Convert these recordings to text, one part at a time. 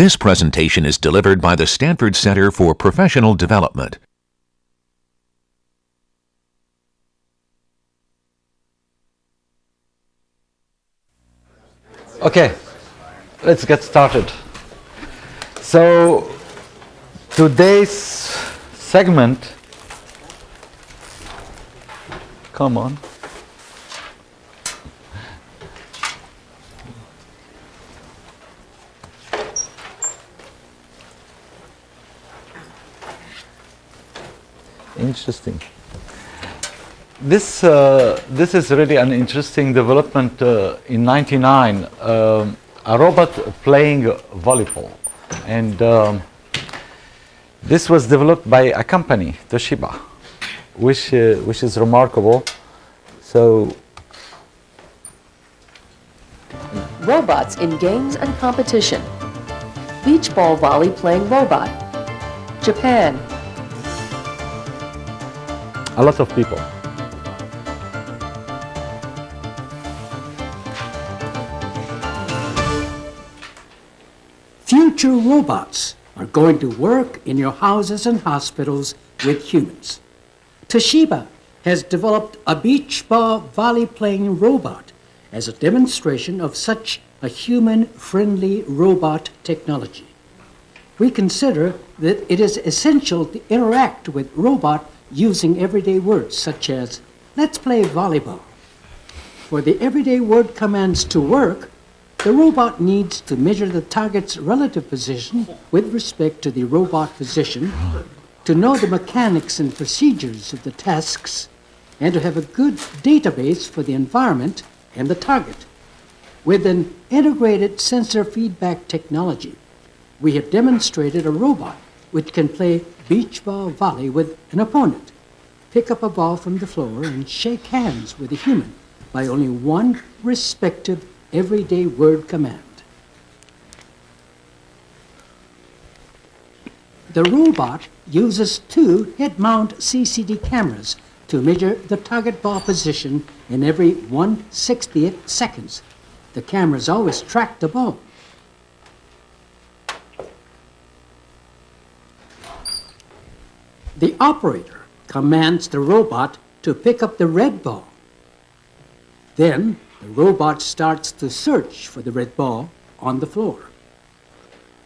This presentation is delivered by the Stanford Center for Professional Development. Okay, let's get started. So today's segment, come on. Interesting. This is really an interesting development. In '99, a robot playing volleyball, and this was developed by a company, Toshiba, which is remarkable. So, robots in games and competition. Beach ball volley playing robot. Japan. a lot of people. Future robots are going to work in your houses and hospitals with humans. Toshiba has developed a beach ball volley playing robot as a demonstration of such a human-friendly robot technology. We consider that it is essential to interact with robot using everyday words such as, "Let's play volleyball." For the everyday word commands to work, the robot needs to measure the target's relative position with respect to the robot position, to know the mechanics and procedures of the tasks, and to have a good database for the environment and the target. With an integrated sensor feedback technology, we have demonstrated a robot which can play beach ball volley with an opponent, pick up a ball from the floor, and shake hands with a human by only one respective everyday word command. The robot uses two head-mount CCD cameras to measure the target ball position in every 1/60th seconds. The cameras always track the ball. The operator commands the robot to pick up the red ball. Then the robot starts to search for the red ball on the floor.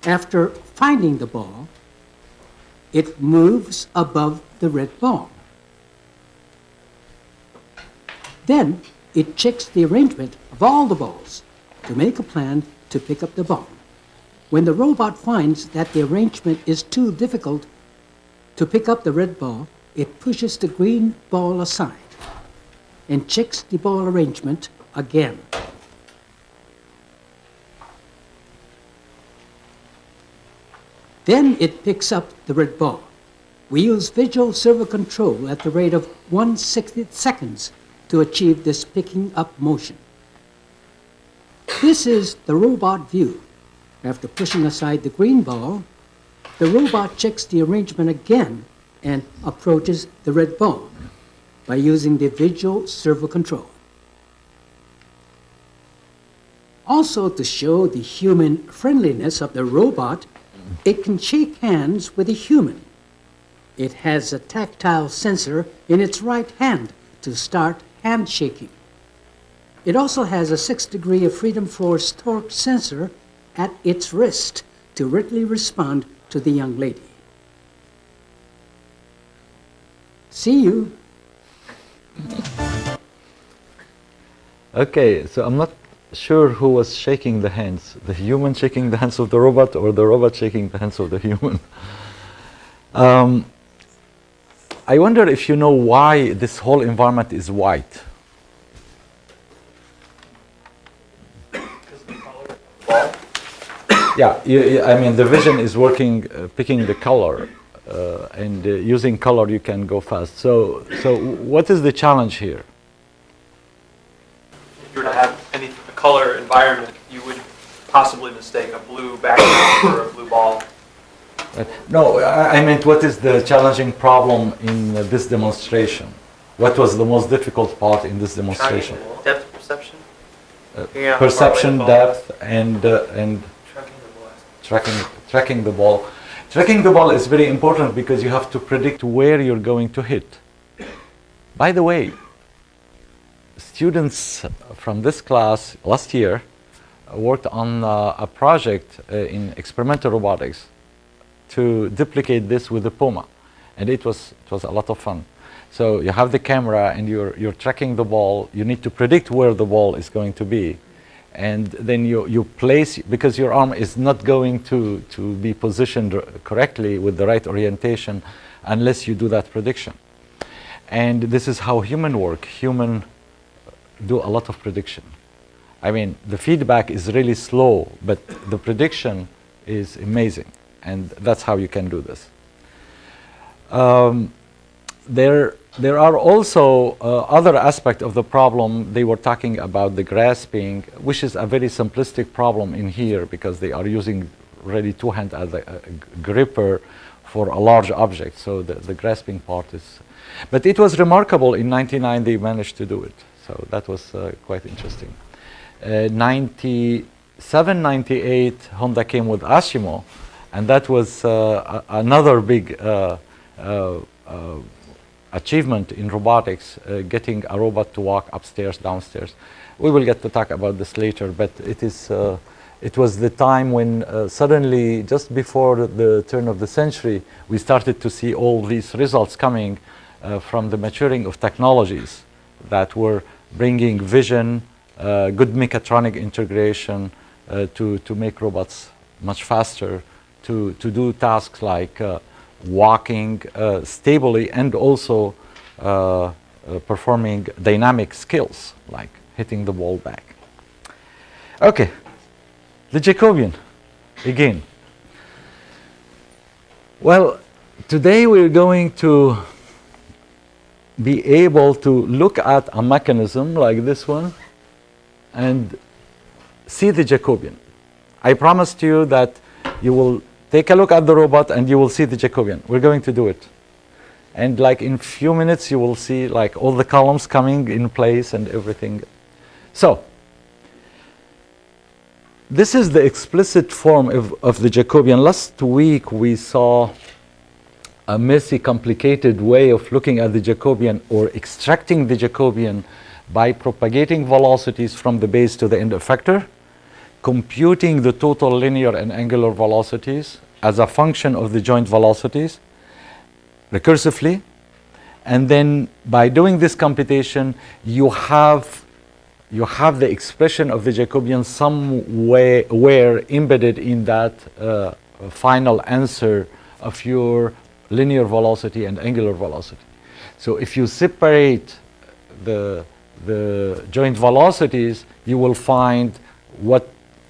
After finding the ball, it moves above the red ball. Then it checks the arrangement of all the balls to make a plan to pick up the ball. When the robot finds that the arrangement is too difficult to pick up the red ball, it pushes the green ball aside and checks the ball arrangement again. Then it picks up the red ball. We use visual servo control at the rate of 1/60th seconds to achieve this picking up motion. This is the robot view. After pushing aside the green ball, the robot checks the arrangement again and approaches the red ball by using the visual servo control. Also, to show the human friendliness of the robot, it can shake hands with a human. It has a tactile sensor in its right hand to start handshaking. It also has a 6-degree of freedom force torque sensor at its wrist to readily respond to the young lady. See you. Okay, so I'm not sure who was shaking the hands, the human shaking the hands of the robot or the robot shaking the hands of the human. I wonder if you know why this whole environment is white. Yeah, I mean the vision is working, picking the color, and using color you can go fast. So what is the challenge here? If you were to have any color environment, you would possibly mistake a blue background for a blue ball. No, I meant what is the challenging problem in this demonstration? What was the most difficult part in this demonstration? Depth perception. Perception, depth, and tracking the ball. Tracking the ball is very important because you have to predict where you're going to hit. By the way, students from this class last year worked on a project in experimental robotics to duplicate this with the Puma, and it was a lot of fun. So you have the camera and you're tracking the ball. You need to predict where the ball is going to be, and then you place, because your arm is not going to be positioned correctly with the right orientation unless you do that prediction. And this is how human work. Human do a lot of prediction. I mean, the feedback is really slow, but the prediction is amazing, and that's how you can do this. There are also other aspects of the problem. They were talking about the grasping, which is a very simplistic problem in here because they are using really two hands as a gripper for a large object. So the grasping part is, but it was remarkable. In '99 they managed to do it. So that was quite interesting. 97, 98, Honda came with Ashimo, and that was another big achievement in robotics, getting a robot to walk upstairs, downstairs. We will get to talk about this later, but it was the time when suddenly, just before the turn of the century, we started to see all these results coming from the maturing of technologies that were bringing vision, good mechatronic integration to make robots much faster, to do tasks like walking stably and also performing dynamic skills like hitting the ball back. Okay, the Jacobian again. Well, today we're going to be able to look at a mechanism like this one and see the Jacobian. I promised you that you will take a look at the robot and you will see the Jacobian. We're going to do it. And like in few minutes you will see like all the columns coming in place and everything. So this is the explicit form of the Jacobian. Last week we saw a messy, complicated way of looking at the Jacobian or extracting the Jacobian by propagating velocities from the base to the end effector, computing the total linear and angular velocities as a function of the joint velocities recursively, and then by doing this computation you have the expression of the Jacobian somewhere embedded in that final answer of your linear velocity and angular velocity. So if you separate the joint velocities, you will find what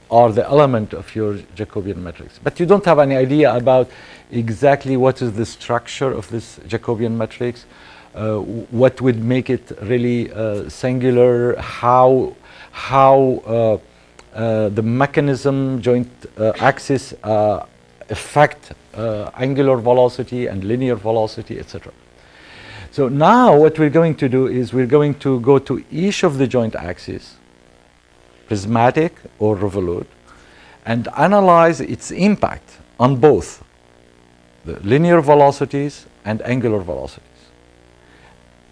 are the element of your Jacobian matrix. But you don't have any idea about exactly what is the structure of this Jacobian matrix, what would make it really singular, how the mechanism joint axis affect angular velocity and linear velocity, etc. So now what we're going to do is we're going to go to each of the joint axes, prismatic or revolute, and analyze its impact on both the linear velocities and angular velocities.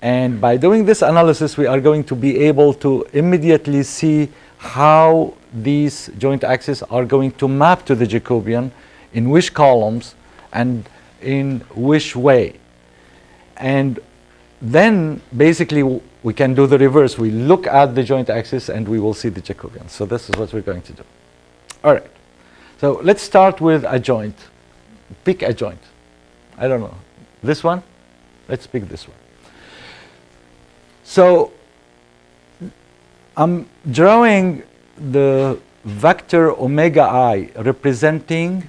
And by doing this analysis, we are going to be able to immediately see how these joint axes are going to map to the Jacobian, in which columns and in which way. And then basically we can do the reverse. We look at the joint axis and we will see the Jacobian. So this is what we're going to do. All right. So let's start with a joint. Pick a joint. I don't know. This one? Let's pick this one. So I'm drawing the vector omega I representing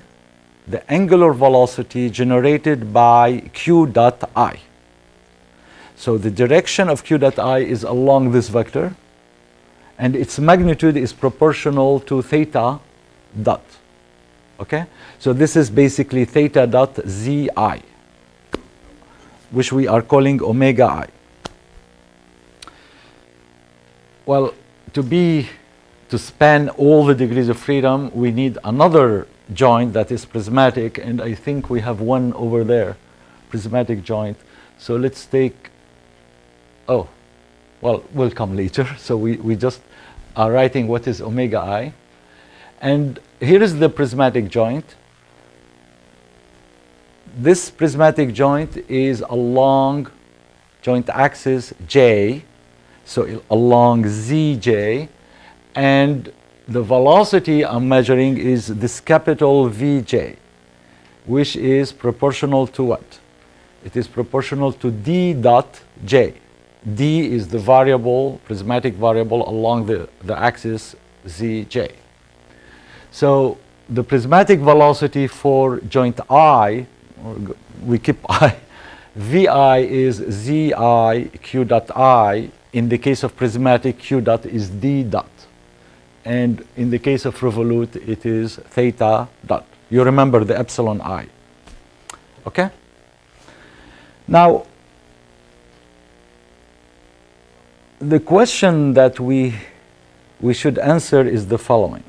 the angular velocity generated by q dot I. So the direction of q dot I is along this vector, and its magnitude is proportional to theta dot. Okay? So this is basically theta dot zi, which we are calling omega I. Well, to span all the degrees of freedom, we need another joint that is prismatic, and I think we have one over there, prismatic joint. So let's take, oh, well, we'll come later. So we just are writing what is omega I. And here is the prismatic joint. This prismatic joint is along joint axis J, so along Zj, and the velocity I'm measuring is this capital Vj, which is proportional to what? It is proportional to d dot j. D is the variable, prismatic variable along the axis Zj. So the prismatic velocity for joint I, we keep I, Vi is Zi Q dot I. In the case of prismatic, Q dot is D dot. And in the case of revolute, it is theta dot. You remember the epsilon I. Okay? Now, the question that we should answer is the following.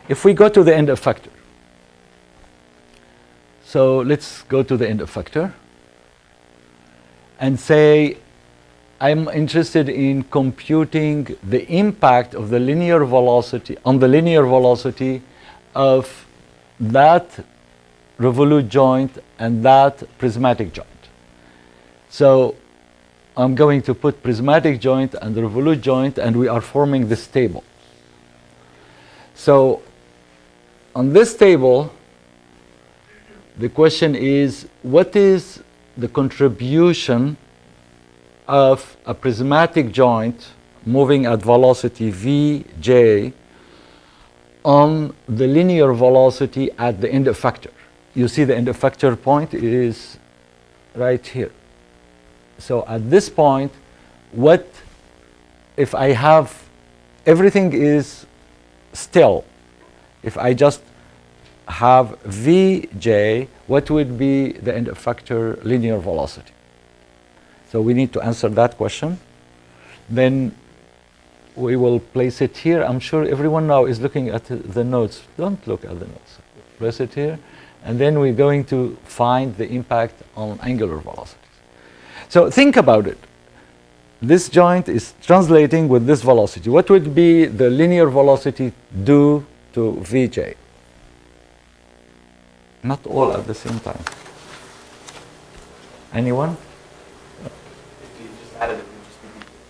If we go to the end effector, so let's go to the end effector and say, I'm interested in computing the impact of the linear velocity on the linear velocity of that revolute joint and that prismatic joint. So I'm going to put prismatic joint and revolute joint, and we are forming this table. So on this table, the question is, what is the contribution of a prismatic joint moving at velocity Vj on the linear velocity at the end effector? You see the end effector point is right here. So at this point, what if I have everything is still? If I just have Vj, what would be the end effector linear velocity? So we need to answer that question. Then we will place it here. I'm sure everyone now is looking at the notes. Don't look at the notes. Place it here. And then we're going to find the impact on angular velocities. So think about it. This joint is translating with this velocity. What would be the linear velocity due to Vj? Not all at the same time. Anyone?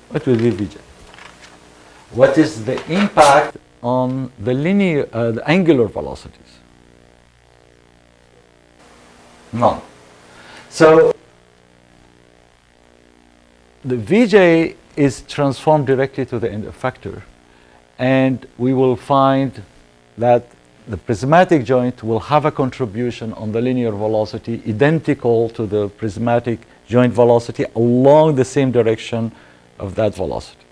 What will be Vj? What is the impact on the linear, the angular velocities? None. So the Vj is transformed directly to the end effector, and we will find that the prismatic joint will have a contribution on the linear velocity identical to the prismatic joint velocity along the same direction of that velocity.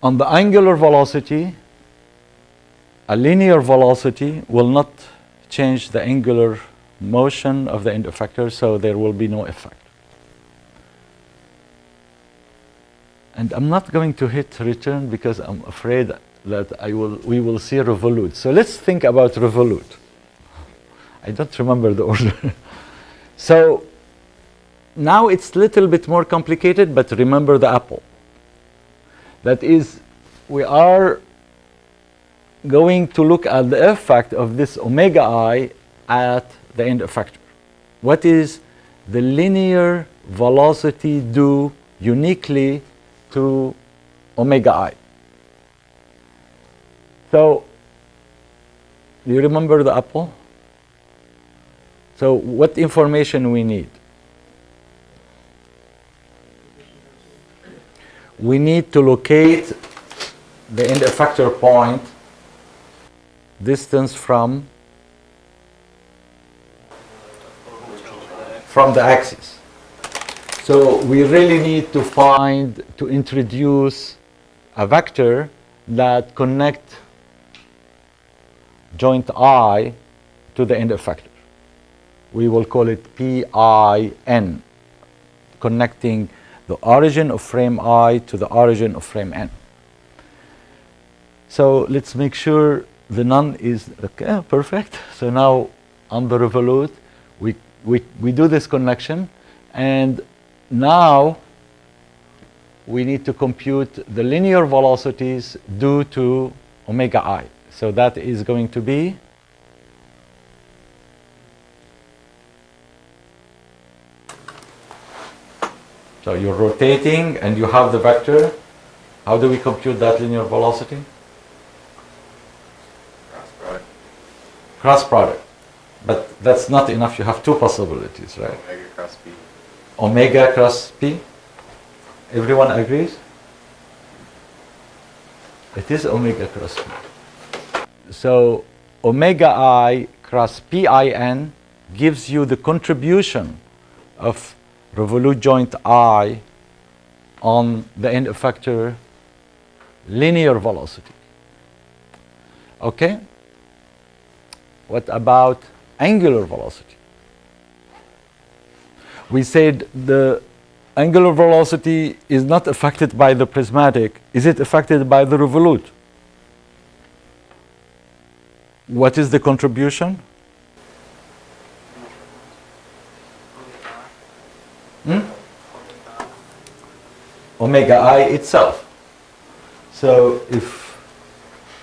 On the angular velocity, a linear velocity will not change the angular motion of the end effector, so there will be no effect. And I'm not going to hit return because I'm afraid that we will see revolute. So let's think about revolute. I don't remember the order. So now it's a little bit more complicated, but remember the apple. That is, we are going to look at the effect of this omega I at the end effector. What is the linear velocity due uniquely to omega I? So, do you remember the apple? So, what information we need? We need to locate the end effector point distance from the axis. So we really need to introduce a vector that connect joint I to the end effector. We will call it PIN, connecting the origin of frame I to the origin of frame N. So let's make sure the none is, okay, perfect. So now on the revolute, we do this connection, and now we need to compute the linear velocities due to omega I. So that is going to be so you're rotating and you have the vector. How do we compute that linear velocity? Cross product. Cross product. But that's not enough. You have two possibilities, right? Omega cross B. Omega cross P. Everyone agrees? It is omega cross P. So omega I cross PIN gives you the contribution of revolute joint I on the end effector linear velocity. Okay? What about angular velocity? We said the angular velocity is not affected by the prismatic. Is it affected by the revolute? What is the contribution? Omega I itself. So if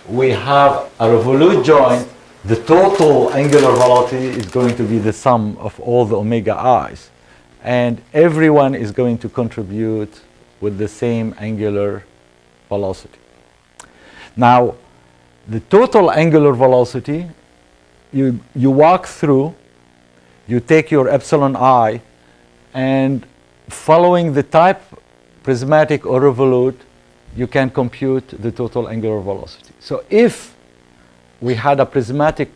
we have a revolute joint, the total angular velocity is going to be the sum of all the omega i's. And everyone is going to contribute with the same angular velocity. Now, the total angular velocity, you walk through, you take your epsilon I, and following the type, prismatic or revolute, you can compute the total angular velocity. So if we had a prismatic,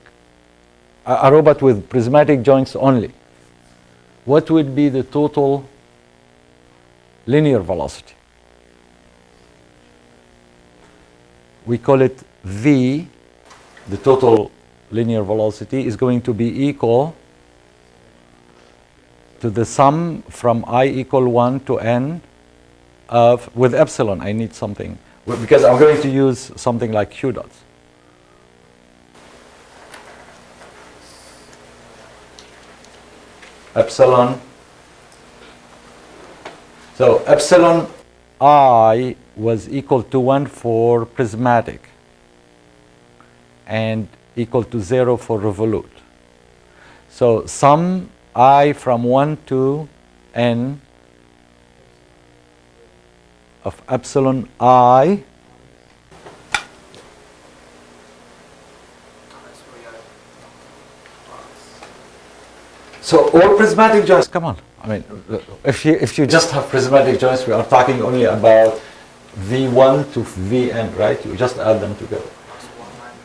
a robot with prismatic joints only, what would be the total linear velocity? We call it V. The total linear velocity is going to be equal to the sum from I equal 1 to n of, with epsilon, I need something, because I'm going to use something like Q dots. Epsilon. So epsilon I was equal to 1 for prismatic and equal to 0 for revolute. So sum I from 1 to n of epsilon I so all prismatic joints, come on. I mean, if you just have prismatic joints, we are talking only about V1 to Vn, right? You just add them together.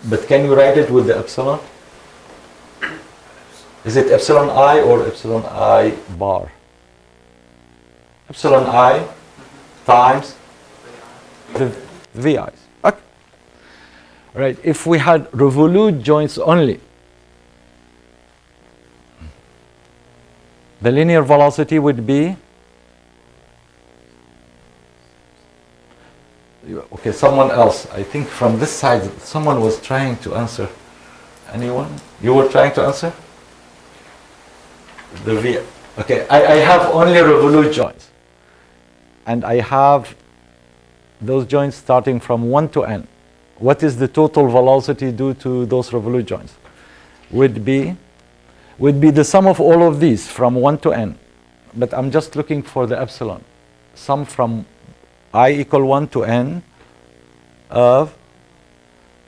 But can you write it with the epsilon? Is it epsilon I or epsilon I bar? Epsilon I times the VI's. Okay. Right. If we had revolute joints only, the linear velocity would be, okay, someone else. I think from this side, someone was trying to answer. Anyone? You were trying to answer? The V. Okay, I have only revolute joints. And I have those joints starting from 1 to n. What is the total velocity due to those revolute joints? Would be the sum of all of these from 1 to n. But I'm just looking for the epsilon. Sum from I equal 1 to n of,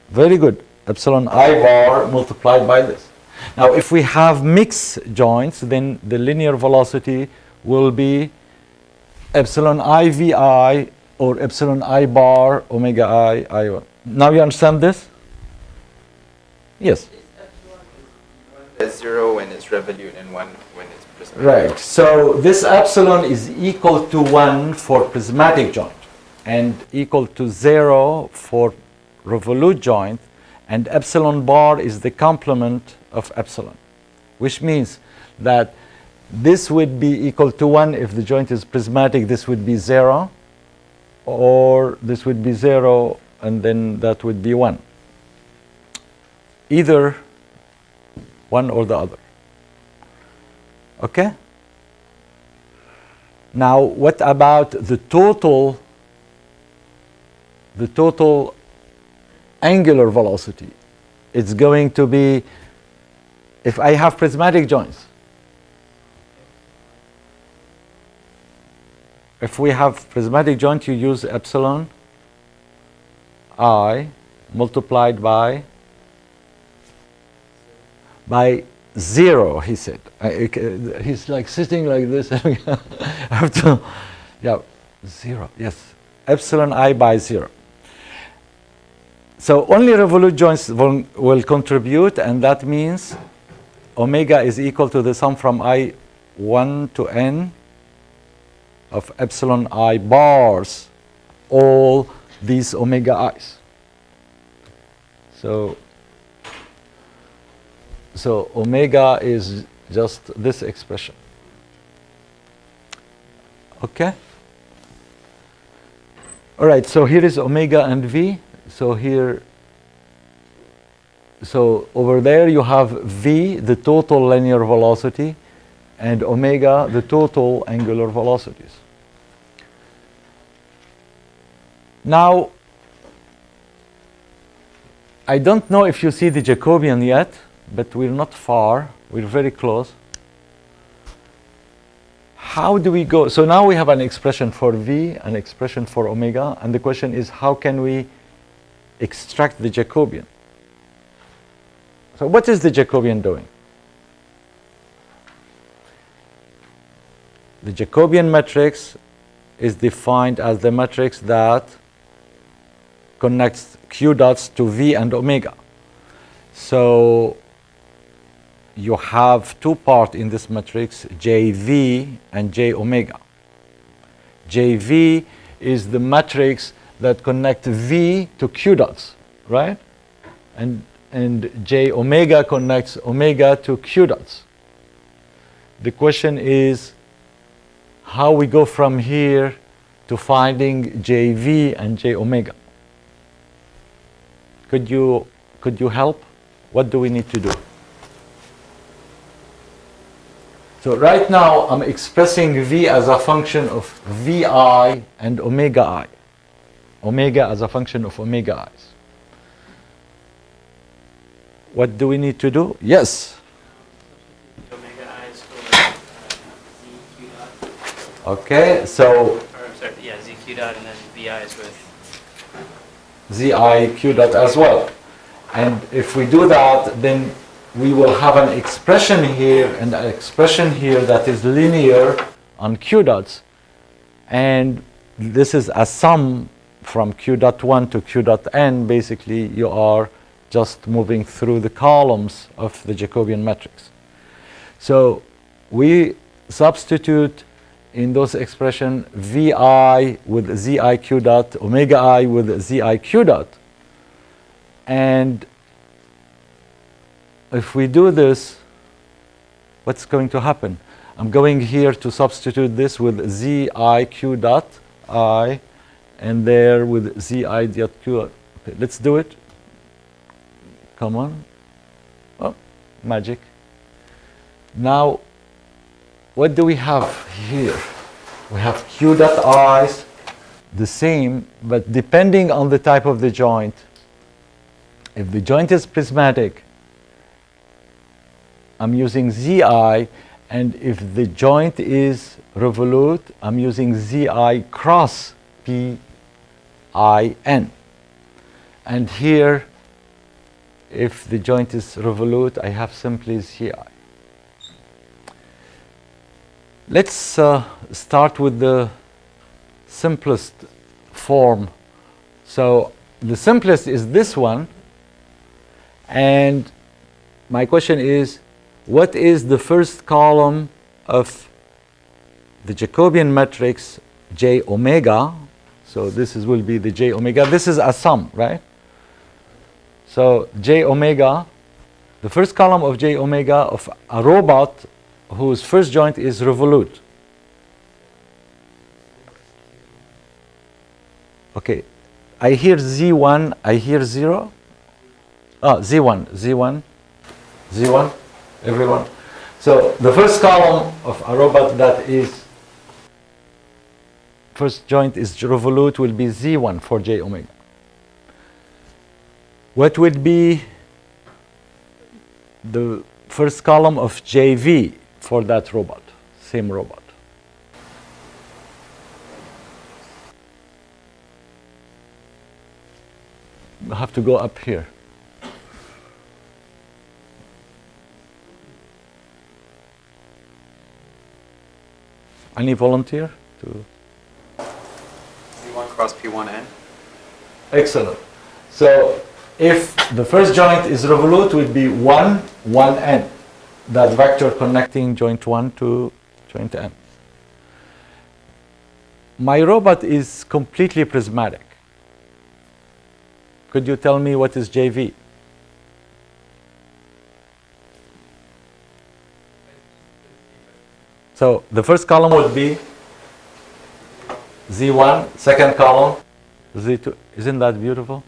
very good, epsilon I bar multiplied by this. Now, if we have mixed joints, then the linear velocity will be epsilon I VI or epsilon I bar omega I1. Now you understand this? Yes. It's 0 when it's revolute and 1 when it's prismatic. Right. So this epsilon is equal to 1 for prismatic joint and equal to 0 for revolute joint, and epsilon bar is the complement of epsilon, which means that this would be equal to 1 if the joint is prismatic. This would be 0, or this would be 0 and then that would be 1. Either one or the other. Okay? Now, what about the total angular velocity? It's going to be, if I have prismatic joints, if we have prismatic joint, you use epsilon I multiplied by 0, he said. He's like sitting like this. I have to, yeah, 0, yes. Epsilon I by 0. So only revolute joints will contribute, and that means omega is equal to the sum from I1 to n of epsilon I bars, all these omega i's. So omega is just this expression. Okay? All right, so here is omega and v. So here, so over there you have v, the total linear velocity, and omega, the total angular velocities. Now, I don't know if you see the Jacobian yet, but we're not far. We're very close. How do we go? So now we have an expression for v, an expression for omega, and the question is, how can we extract the Jacobian? So what is the Jacobian doing? The Jacobian matrix is defined as the matrix that connects q dots to v and omega. So you have two parts in this matrix, jv and j omega. jv is the matrix that connect v to q dots, right? And j omega connects omega to q dots. The question is how we go from here to finding jv and j omega. Could you help? What do we need to do? So right now I'm expressing v as a function of vi and omega I. Omega as a function of omega i's. What do we need to do? Yes. Omega I is for ZQ dot. Okay, so Or, I'm sorry, yeah, ZQ dot, and then VI is with. zi q dot as well. And if we do that, then we will have an expression here and an expression here that is linear on q dots. And this is a sum from q dot 1 to q dot n. Basically, you are just moving through the columns of the Jacobian matrix. So we substitute in those expressions vi with ziq dot, omega I with ziq dot. And if we do this, what's going to happen? I'm going here to substitute this with ziq dot I, and there with zi dot q. Okay, let's do it. Come on. Oh, magic. Now, what do we have here? We have q dot i's, the same, but depending on the type of the joint. If the joint is prismatic, I'm using zi, and if the joint is revolute, I'm using zi cross pin. And here, if the joint is revolute, I have simply zi. Let's start with the simplest form. So the simplest is this one. And my question is, what is the first column of the Jacobian matrix j omega? So this will be the j omega. This is a sum, right? So j omega, the first column of j omega of a robot whose first joint is revolute. Okay, I hear Z1, I hear 0. Oh, Z1, everyone. So the first column of a robot that is first joint is revolute will be Z1 for J omega. What would be the first column of JV for that robot, same robot? I have to go up here. Any volunteer to? P1 cross P1N. Excellent. So if the first joint is revolute, it would be 1, 1n. That vector connecting joint 1 to joint n. My robot is completely prismatic. Could you tell me what is JV? So the first column would be Z1, second column Z2. Isn't that beautiful?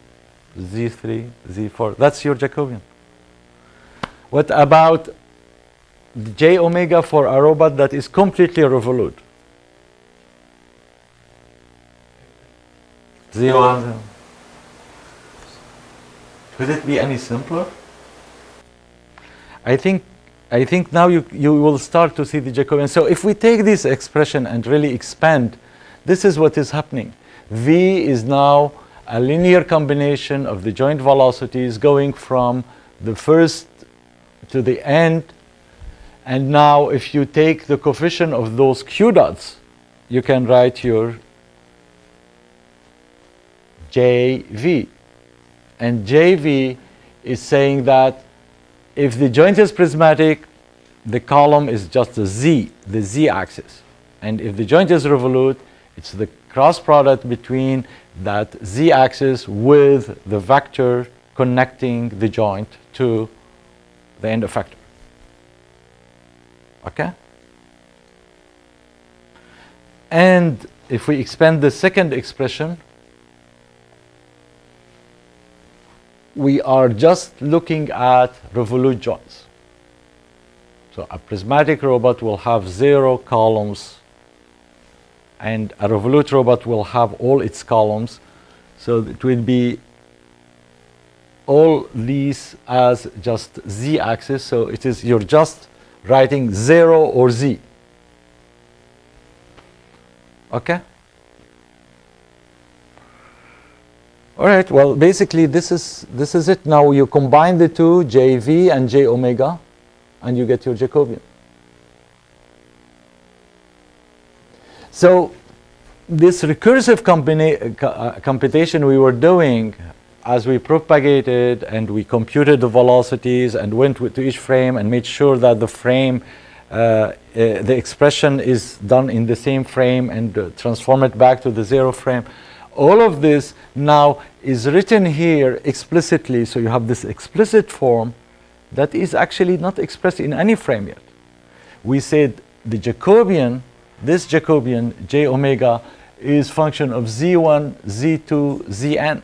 Z3, Z4. That's your Jacobian. What about J omega for a robot that is completely revolute? Z1. Could it be any simpler? I think now you will start to see the Jacobian. So if we take this expression and really expand, this is what is happening. V is now a linear combination of the joint velocities going from the first to the end. And now if you take the coefficient of those q dots, you can write your JV. And JV is saying that if the joint is prismatic, the column is just the z-axis. And if the joint is revolute, it's the cross product between that z-axis with the vector connecting the joint to the end effector. Okay? And if we expand the second expression, we are just looking at revolute joints. So a prismatic robot will have 0 columns, and a revolute robot will have all its columns. So it will be all these as just z-axis. So it is, you're just writing 0 or z. Okay? All right, well, basically this is it. Now you combine the two, JV and J omega, and you get your Jacobian. So this recursive computation we were doing as we propagated and we computed the velocities and went to each frame and made sure that the frame, the expression is done in the same frame and transform it back to the 0 frame. All of this now is written here explicitly, so you have this explicit form that is actually not expressed in any frame yet. We said the Jacobian, this Jacobian, J omega, is function of Z1, Z2, Zn.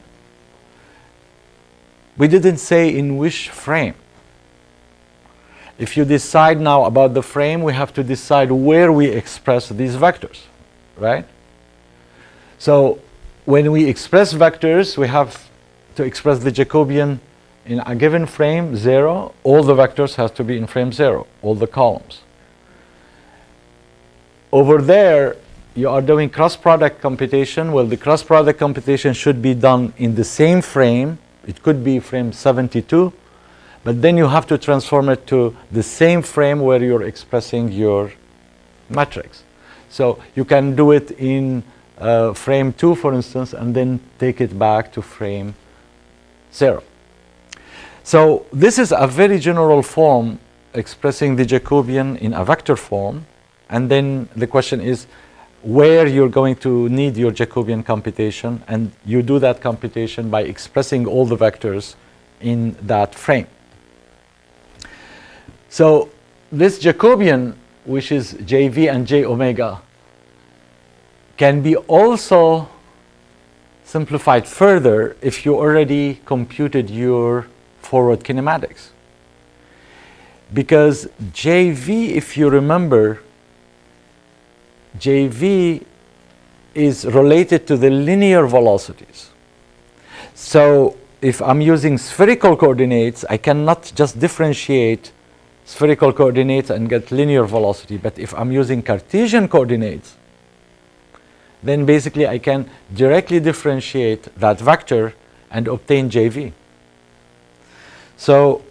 We didn't say in which frame. If you decide now about the frame, we have to decide where we express these vectors, right? So when we express vectors, we have to express the Jacobian in a given frame, 0. All the vectors have to be in frame 0, all the columns. Over there, you are doing cross-product computation. Well, the cross-product computation should be done in the same frame. It could be frame 72, but then you have to transform it to the same frame where you're expressing your matrix. So you can do it in frame 2, for instance, and then take it back to frame 0. So this is a very general form expressing the Jacobian in a vector form. And then the question is where you're going to need your Jacobian computation, and you do that computation by expressing all the vectors in that frame. So this Jacobian, which is JV and J omega, can be also simplified further if you already computed your forward kinematics. Because JV, if you remember, JV is related to the linear velocities. So if I'm using spherical coordinates, I cannot just differentiate spherical coordinates and get linear velocity. But if I'm using Cartesian coordinates, then basically I can directly differentiate that vector and obtain JV. So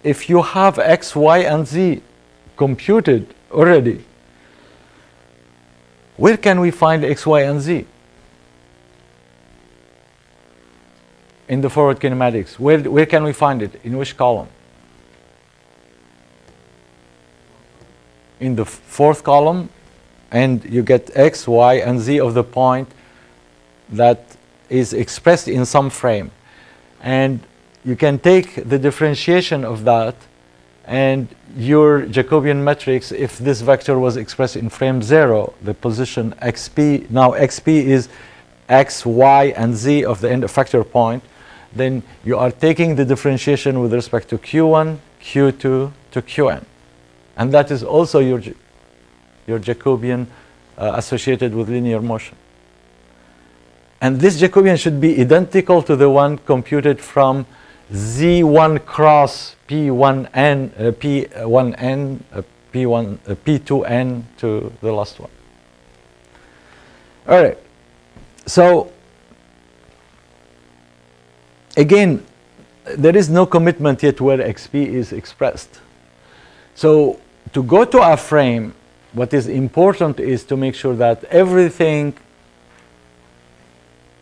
if you have x, y, and z computed already, where can we find x, y, and z? In the forward kinematics. Where can we find it? In which column? In the fourth column, and you get x, y, and z of the point that is expressed in some frame. And you can take the differentiation of that and your Jacobian matrix, if this vector was expressed in frame 0, the position xp, now xp is x, y, and z of the end effector point, then you are taking the differentiation with respect to q1, q2 to qn. And that is also your Jacobian associated with linear motion. And this Jacobian should be identical to the one computed from Z1 cross P1N, P1N, P2N to the last one. All right. So again, there is no commitment yet where XP is expressed. So to go to a frame, what is important is to make sure that everything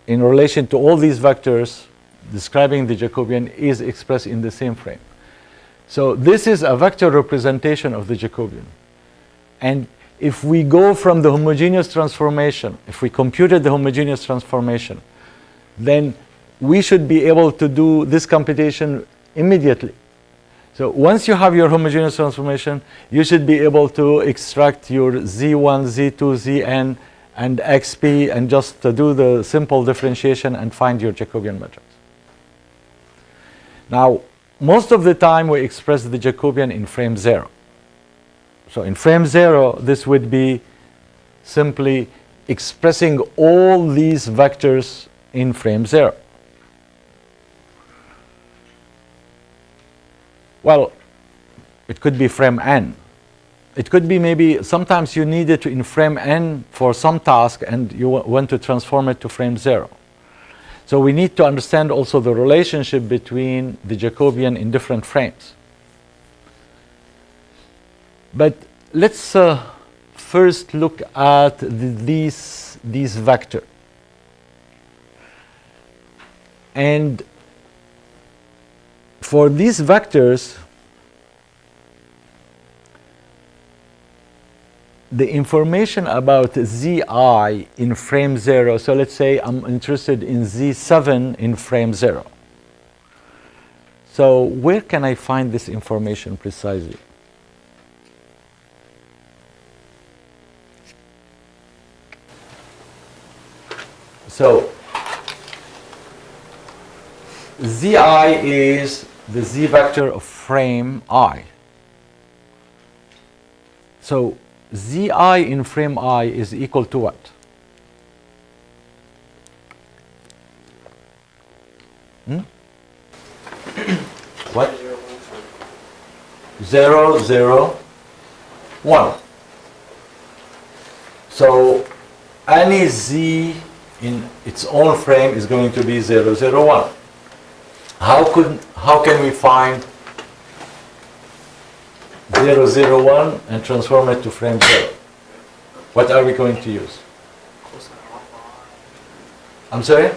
in relation to all these vectors describing the Jacobian is expressed in the same frame. So this is a vector representation of the Jacobian. And if we go from the homogeneous transformation, if we computed the homogeneous transformation, then we should be able to do this computation immediately. So once you have your homogeneous transformation, you should be able to extract your Z1, Z2, Zn, and XP, and just do the simple differentiation and find your Jacobian matrix. Now, most of the time we express the Jacobian in frame 0. So in frame 0, this would be simply expressing all these vectors in frame 0. Well, it could be frame n. It could be maybe sometimes you need it in frame n for some task and you want to transform it to frame 0. So we need to understand also the relationship between the Jacobian in different frames. But let's first look at these vectors. And for these vectors, the information about Zi in frame 0, so let's say I'm interested in Z7 in frame 0. So where can I find this information precisely? So Zi is the Z vector of frame I. So Zi in frame I is equal to what? What? 0, 0, 1. So any Z in its own frame is going to be 0, 0, 1. How can we find 0, 0, 1 and transform it to frame 0? What are we going to use? I'm sorry?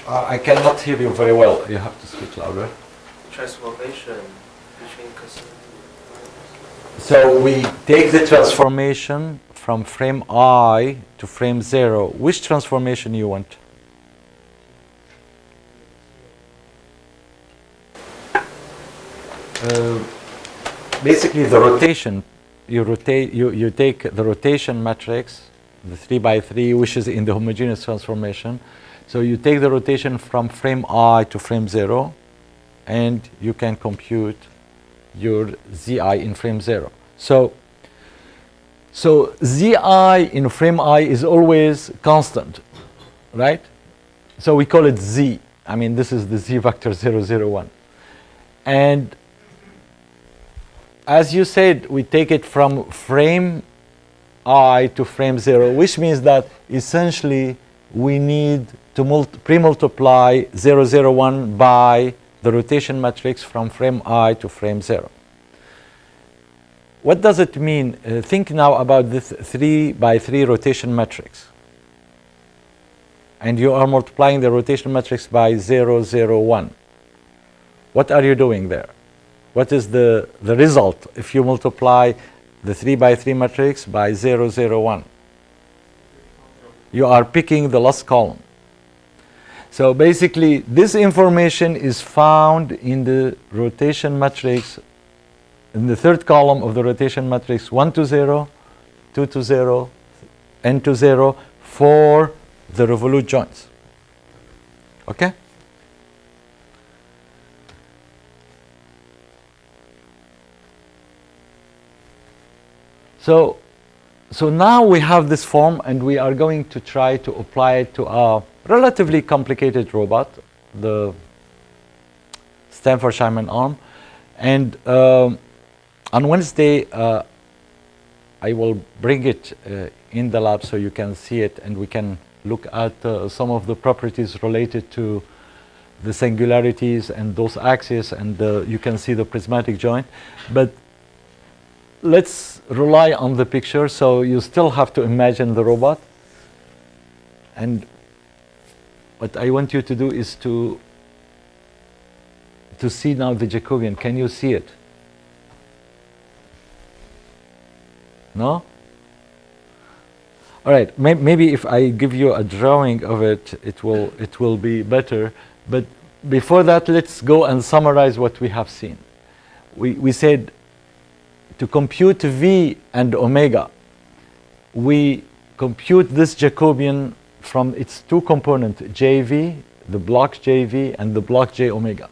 I cannot hear you very well. You have to speak louder. Transformation between cosine. So we take the transformation from frame I to frame 0. Which transformation you want? basically the rotation, you take the rotation matrix, the 3 by 3, which is in the homogeneous transformation. So you take the rotation from frame I to frame 0, and you can compute your Zi in frame 0. So Zi in frame I is always constant, right? So we call it Z. I mean, this is the Z vector 0, 0, 1. And as you said, we take it from frame I to frame 0, which means that essentially we need to pre-multiply 0, 0, 1 by the rotation matrix from frame I to frame 0. What does it mean? Think now about this 3 by 3 rotation matrix. And you are multiplying the rotation matrix by 0, 0, 1. What are you doing there? What is the result if you multiply the 3 by 3 matrix by 0, 0, 1? You are picking the last column. So basically, this information is found in the rotation matrix, in the third column of the rotation matrix, 1 to 0, 2 to 0, n to 0 for the revolute joints. Okay? So now we have this form, and we are going to try to apply it to a relatively complicated robot, the Stanford Scheinman arm. And on Wednesday, I will bring it in the lab so you can see it, and we can look at some of the properties related to the singularities and those axes, and you can see the prismatic joint. But let's rely on the picture, so you still have to imagine the robot. And what I want you to do is to see now the Jacobian. Can you see it? No? All right, maybe if I give you a drawing of it, it will be better. But before that, let's go and summarize what we have seen. We said to compute V and omega, we compute this Jacobian from its two components, JV, the block JV, and the block J omega.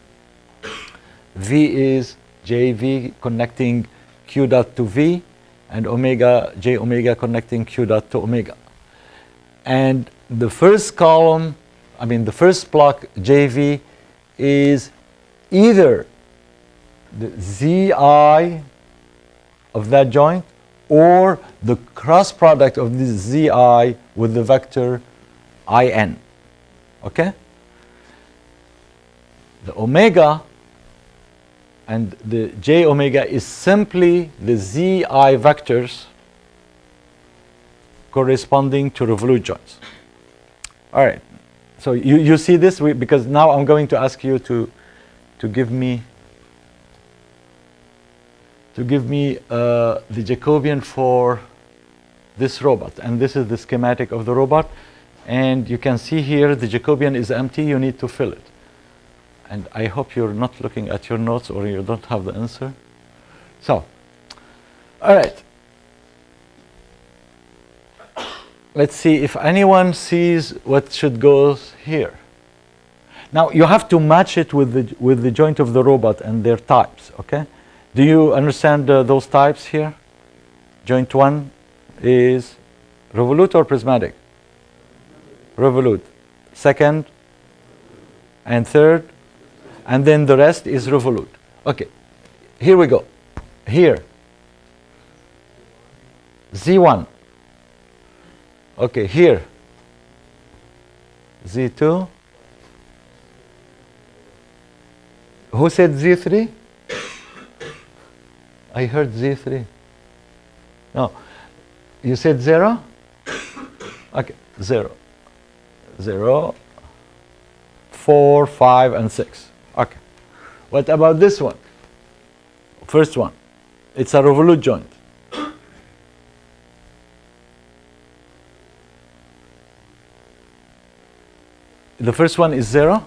V is JV connecting Q dot to V, and omega, J omega connecting Q dot to omega. And the first column, I mean the first block JV is either the ZI of that joint or the cross product of this ZI with the vector IN. Okay? The omega and the J omega is simply the ZI vectors corresponding to revolute joints. All right. So you see this? Because now I'm going to ask you to give me the Jacobian for this robot. And this is the schematic of the robot. And you can see here the Jacobian is empty. You need to fill it. And I hope you're not looking at your notes or you don't have the answer. So, all right. Let's see if anyone sees what should go here. Now, you have to match it with the joint of the robot and their types, okay? Do you understand those types here? Joint 1 is revolute or prismatic? Revolute. Second and third, and then the rest is revolute. Okay, here we go. Here, Z1. Okay, here, Z2. Who said Z3? I heard Z3. No, you said 0? Okay, 0. 0, 4, 5, and 6. Okay. What about this one? First one. It's a revolute joint. The first one is 0.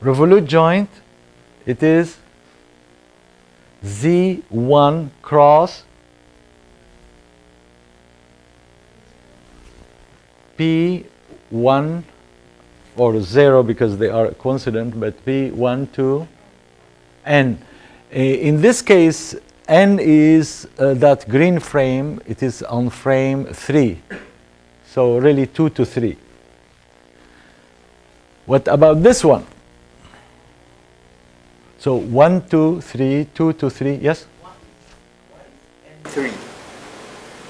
Revolute joint It is Z1 cross P1 or 0 because they are coincident, but P1 to N. In this case, N is that green frame. It is on frame 3. So really 2 to 3. What about this one? So 1, 2, 3, 2 to 3. Yes? 3.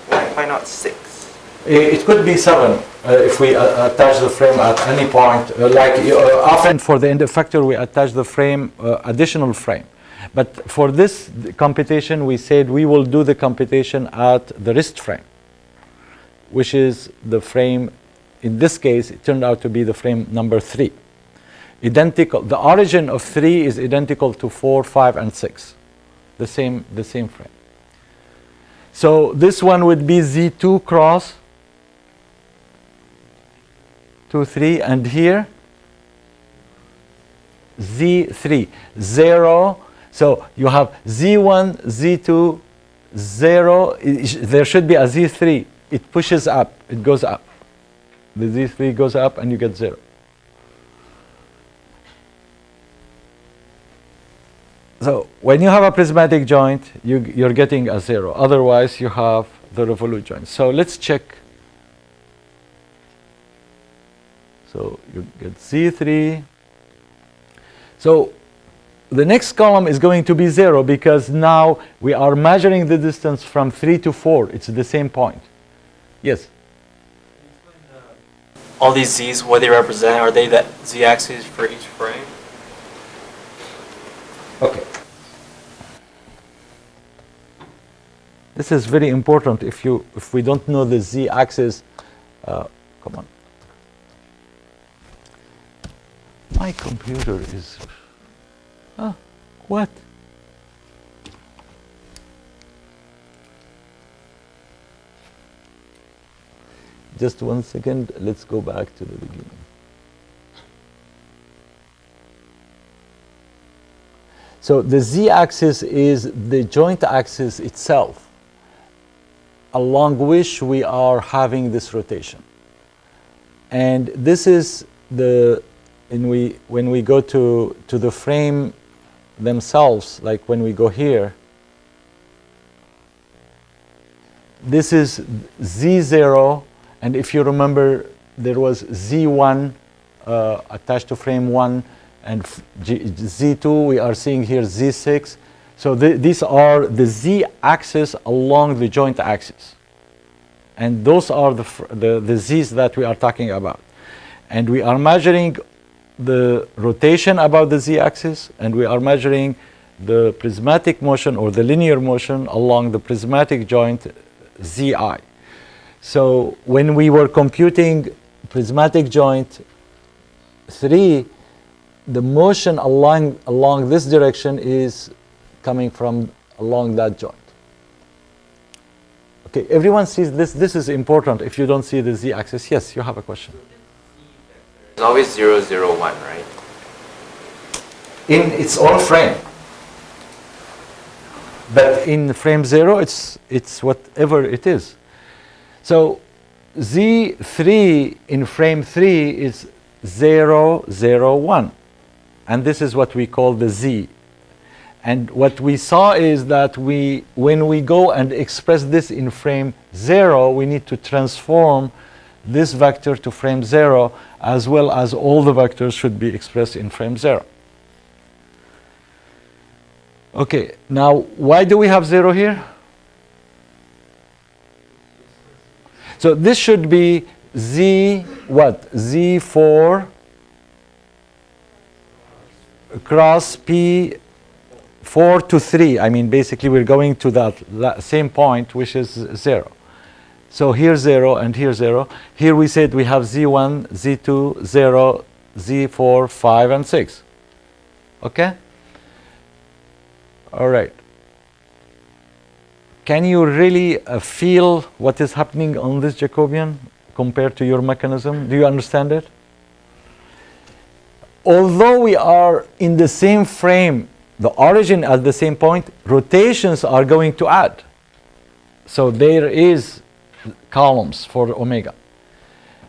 Why not 6? It could be 7 if we attach the frame at any point. Often for the end effector, we attach the frame, additional frame. But for this computation, we said we will do the computation at the wrist frame, which is the frame. In this case, it turned out to be the frame number 3. Identical. The origin of 3 is identical to 4, 5, and 6. The same frame. So this one would be Z2 cross 2, 3, and here Z3, 0. So you have Z1, Z2, 0. There should be a Z3. It pushes up. It goes up. The Z3 goes up and you get 0. So when you have a prismatic joint, you're getting a 0. Otherwise, you have the revolute joint. So let's check. So you get Z3. So the next column is going to be 0 because now we are measuring the distance from 3 to 4. It's the same point. Yes? All these Z's, what they represent, are they the Z-axis for each frame? Okay. This is very important. If we don't know the Z-axis, come on. My computer is. What? Just 1 second. Let's go back to the beginning. So the Z-axis is the joint axis itself, along which we are having this rotation. And this is the, when we go to the frame themselves, like when we go here, this is Z0, and if you remember, there was Z1 attached to frame 1, and Z2, we are seeing here Z6. So these are the Z-axis along the joint axis. And those are the Z's that we are talking about. And we are measuring the rotation about the Z-axis, and we are measuring the prismatic motion or the linear motion along the prismatic joint ZI. So when we were computing prismatic joint 3, the motion along this direction is coming from along that joint. Okay, everyone sees this. This is important. If you don't see the Z-axis, yes, you have a question. It's always 0, 0, 1, right? In its own frame. But in frame 0, it's whatever it is. So Z3 in frame 3 is 0, 0, 1. And this is what we call the Z. And what we saw is that when we go and express this in frame 0, we need to transform this vector to frame 0, as well as all the vectors should be expressed in frame 0. Okay, now why do we have 0 here? So this should be Z, what? Z4 cross P 4 to 3. I mean, basically, we're going to that same point, which is 0. So here 0 and here 0. Here we said we have Z1, Z2, 0, Z4, 5, and 6. Okay? All right. Can you really feel what is happening on this Jacobian compared to your mechanism? Do you understand it? although we are in the same frame, the origin at the same point, rotations are going to add. So there is columns for omega.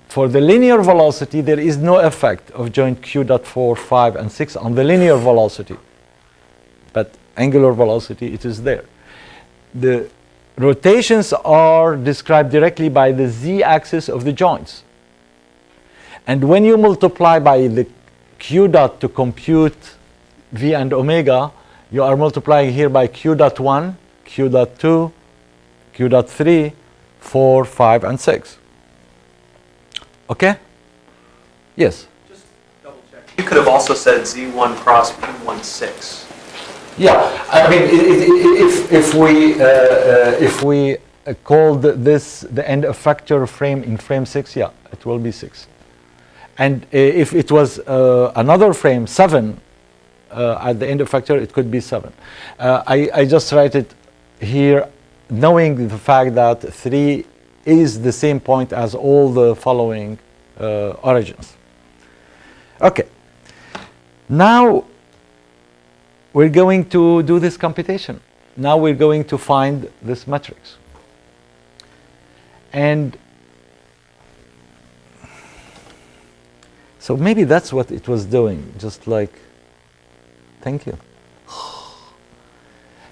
For the linear velocity, there is no effect of joint q dot 4, 5, and 6 on the linear velocity. But angular velocity, it is there. The rotations are described directly by the z-axis of the joints. And when you multiply by the q dot to compute v and omega, you are multiplying here by q dot 1, q dot 2, q dot 3, 4, 5, and 6. Okay? Yes? Just double check. You could have also said Z1 cross P16. Yeah, I mean, if we called this the end effector frame in frame 6, yeah, it will be 6. And if it was another frame, 7, at the end effector, it could be 7. I just write it here, knowing the fact that 3 is the same point as all the following origins. Okay. Now we're going to do this computation. Now we're going to find this matrix. And so maybe that's what it was doing, just like, thank you.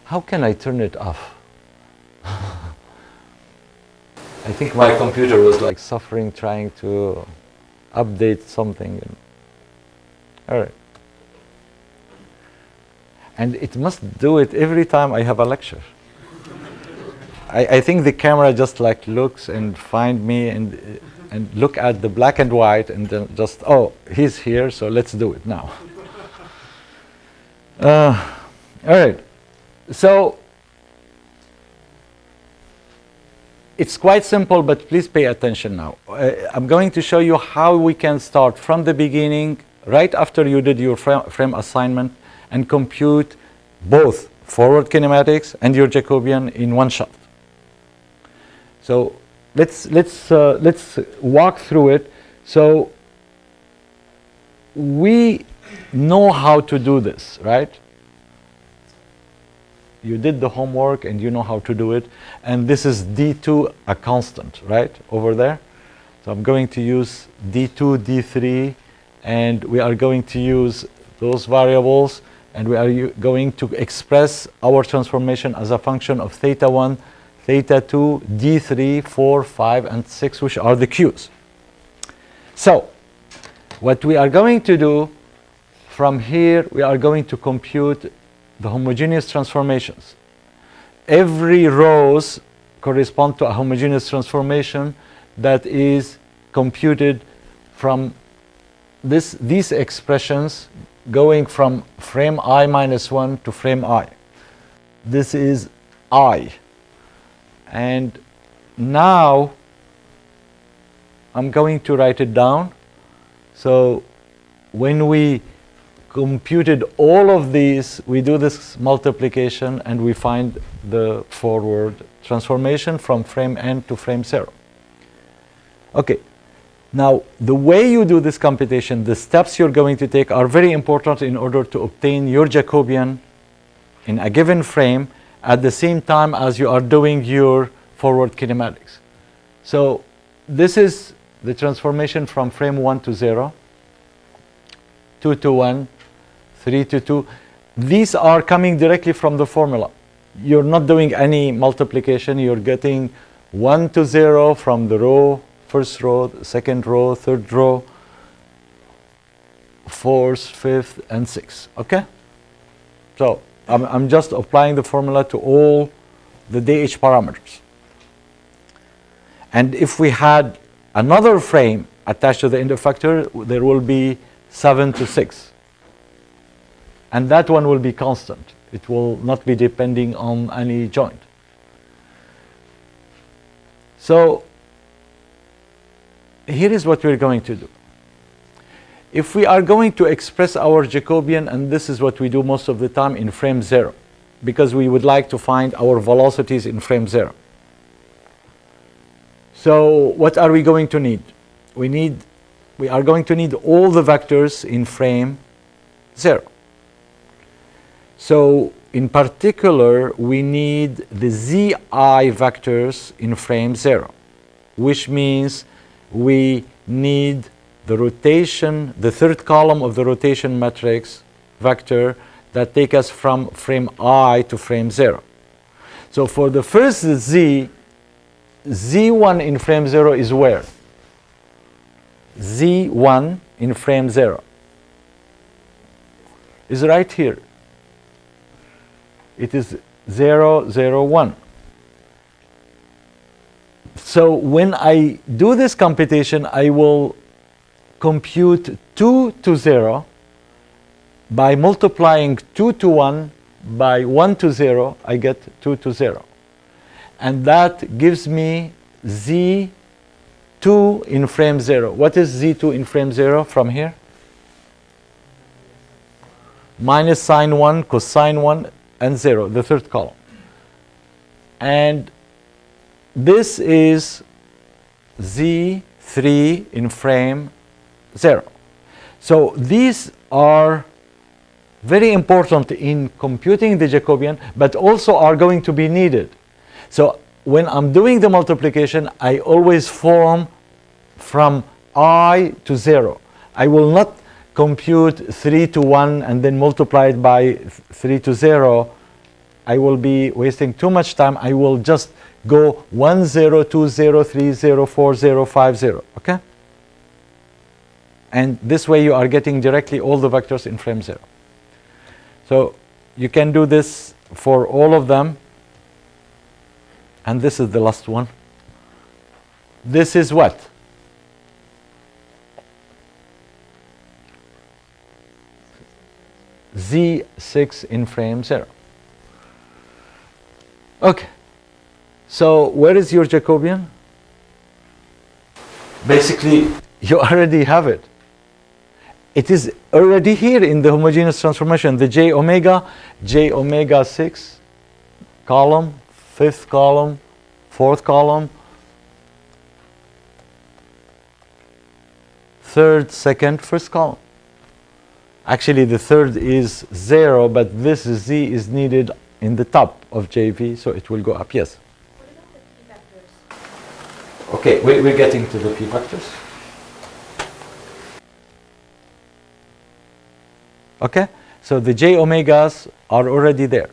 How can I turn it off? I think my computer was like suffering trying to update something. All right. And it must do it every time I have a lecture. I think the camera just like looks and find me and look at the black and white and then just, oh, he's here, so let's do it now. All right. So it's quite simple, but please pay attention now. I'm going to show you how we can start from the beginning, right after you did your frame assignment, and compute both forward kinematics and your Jacobian in one shot. So let's walk through it. So we know how to do this, right? You did the homework and you know how to do it. And this is D2, a constant, right, over there. So I'm going to use D2, D3, and we are going to use those variables, and we are going to express our transformation as a function of theta 1, theta 2, D3, 4, 5, and 6, which are the Q's. So what we are going to do from here, we are going to compute the homogeneous transformations. Every rows correspond to a homogeneous transformation that is computed from these expressions going from frame I minus 1 to frame I. This is I. And now I'm going to write it down. So when we computed all of these, we do this multiplication and we find the forward transformation from frame n to frame 0. Okay. Now, the way you do this computation, the steps you're going to take are very important in order to obtain your Jacobian in a given frame at the same time as you are doing your forward kinematics. So this is the transformation from frame 1 to 0, 2 to 1, 3 to 2. These are coming directly from the formula. You're not doing any multiplication. You're getting 1 to 0 from the row, first row, second row, third row, fourth, fifth, and sixth. Okay? So I'm just applying the formula to all the DH parameters. And if we had another frame attached to the end effector, there will be 7 to 6. And that one will be constant. It will not be depending on any joint. So here is what we're going to do. If we are going to express our Jacobian, and this is what we do most of the time in frame 0, because we would like to find our velocities in frame 0. So what are we going to need? We need We are going to need all the vectors in frame 0. So in particular, we need the zi vectors in frame 0, which means we need the rotation, the third column of the rotation matrix vector that take us from frame I to frame 0. So for the first z, z1 in frame 0 is where? Z1 in frame 0 is right here. It is 0, 0, 1. So when I do this computation, I will compute 2 to 0 by multiplying 2 to 1 by 1 to 0. I get 2 to 0. And that gives me Z2 in frame 0. What is Z2 in frame 0 from here? Minus sine 1, cosine 1, and 0, the third column. And this is Z3 in frame 0. So these are very important in computing the Jacobian, but also are going to be needed. So when I'm doing the multiplication, I always form from I to 0. I will not compute 3 to 1 and then multiply it by 3 to 0. I will be wasting too much time. I will just go 1, 0, 2, 0, 3, 0, 4, 0, 5, 0. Okay? And this way you are getting directly all the vectors in frame 0. So you can do this for all of them. And this is the last one. This is what? Z6 in frame 0. Okay. So where is your Jacobian? Basically, you already have it. It is already here in the homogeneous transformation. The j omega 6 column, fifth column, fourth column, third, second, first column. Actually, the third is 0, but this z is needed in the top of JV, so it will go up. Yes? What about the p vectors? Okay, we're getting to the p vectors. Okay, so the j omegas are already there,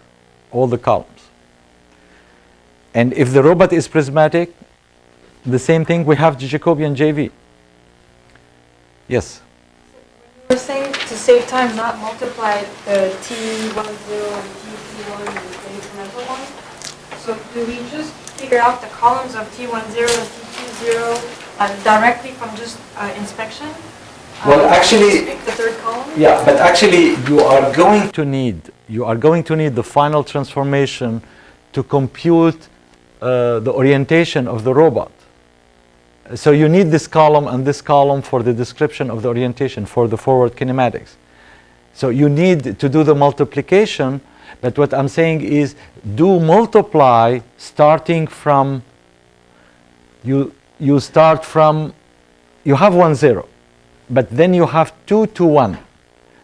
all the columns. And if the robot is prismatic, the same thing, we have the Jacobian JV. Yes? We're saying to save time, not multiply the T10 and T1 and the incremental one. So do we just figure out the columns of T10 and T20 directly from just inspection? Well, actually, Pick the third column? yeah, but actually you are going to need the final transformation to compute the orientation of the robot. So you need this column and this column for the description of the orientation for the forward kinematics. So you need to do the multiplication, but what I'm saying is do multiply starting from, you start from, you have 1, 0, but then you have 2 to 1,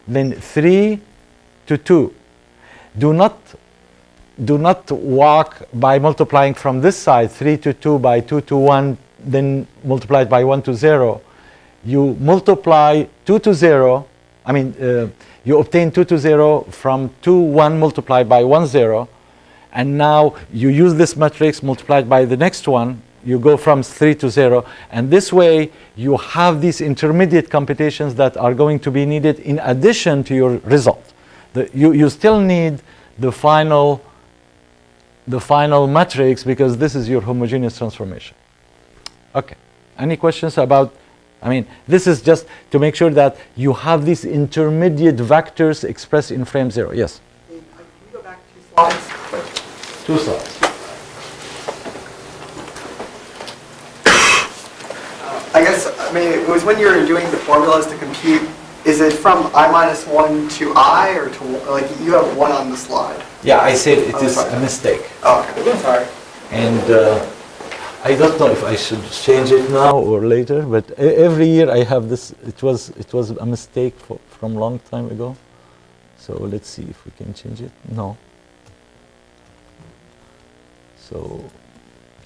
then 3 to 2. Do not walk by multiplying from this side, 3 to 2 by 2 to 1, then multiply it by 1 to 0. You multiply 2 to 0, you obtain 2 to 0 from 2, 1 multiplied by 1, 0. And now you use this matrix multiplied by the next one. You go from 3 to 0. And this way, you have these intermediate computations that are going to be needed in addition to your result. You still need the final matrix because this is your homogeneous transformation. Okay. Any questions about, this is just to make sure that you have these intermediate vectors expressed in frame 0. Yes? Can you go back 2 slides? 2 slides. I guess, it was when you were doing the formulas to compute, is it from I-1 to I, or to, like, you have 1 on the slide? Yeah, I said it is sorry. a mistake. Oh, okay. Sorry. And I don't know if I should change it now or later, but every year I have this. It was a mistake from long time ago. So let's see if we can change it. No. So,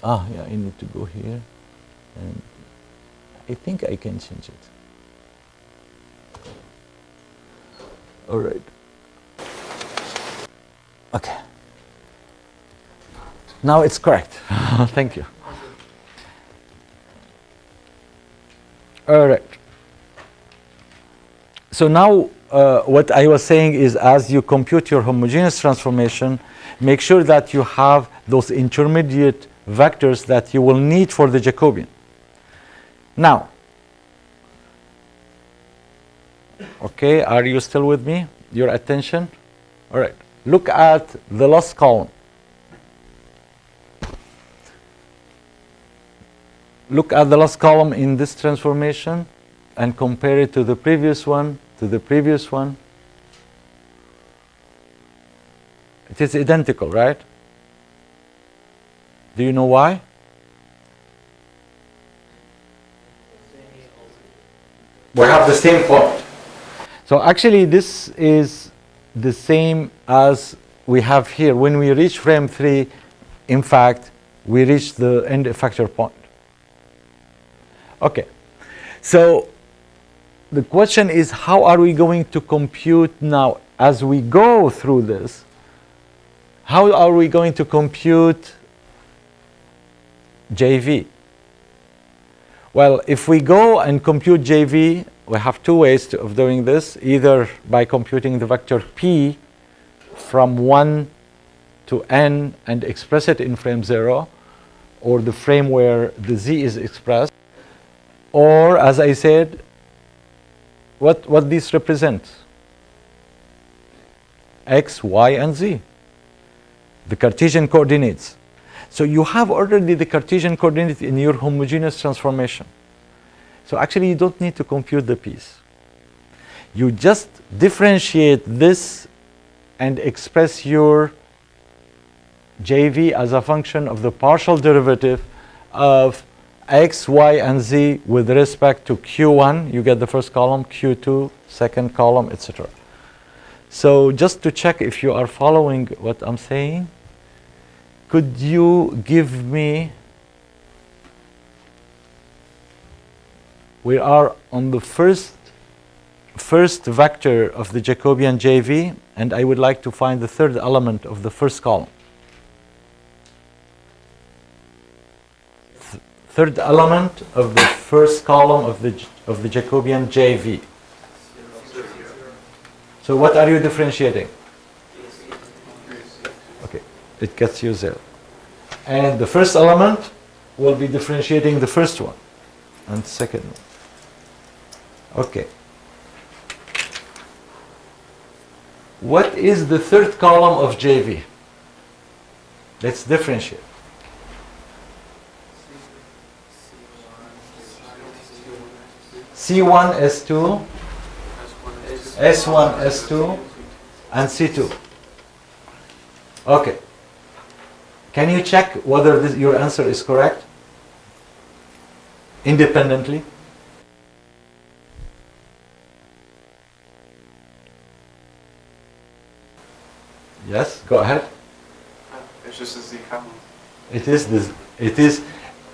yeah, I need to go here, and I think I can change it. All right. Okay. Now it's correct. Thank you. All right. So now what I was saying is, as you compute your homogeneous transformation, make sure that you have those intermediate vectors that you will need for the Jacobian. Now, okay, are you still with me? Your attention? All right. Look at the last column. Look at the last column in this transformation and compare it to the previous one, to the previous one. It is identical, right? Do you know why? We have the same point. So actually this is the same as we have here. When we reach frame 3, in fact, we reach the end effector point. Okay, so the question is, how are we going to compute now as we go through this? How are we going to compute JV? Well, if we go and compute JV, we have two ways of doing this, either by computing the vector P from 1 to n and express it in frame 0, or the frame where the Z is expressed, or, as I said, what these represent? X, Y, and Z, the Cartesian coordinates. So you have already the Cartesian coordinate in your homogeneous transformation. So actually you don't need to compute the P's. You just differentiate this and express your JV as a function of the partial derivative of X, Y, and Z with respect to Q1. You get the first column, Q2, second column, etc. So just to check if you are following what I'm saying, could you give me, we are on the first vector of the Jacobian JV, and I would like to find the third element of the first column. Third element of the first column of the Jacobian JV. So what are you differentiating? Okay, it gets you 0. And the first element will be differentiating the first one and second one. Okay. What is the third column of JV? Let's differentiate. C1, S2, S1, S2, and C2. Okay. Can you check whether your answer is correct independently? Yes, go ahead. It's just a Z column. It is this. It is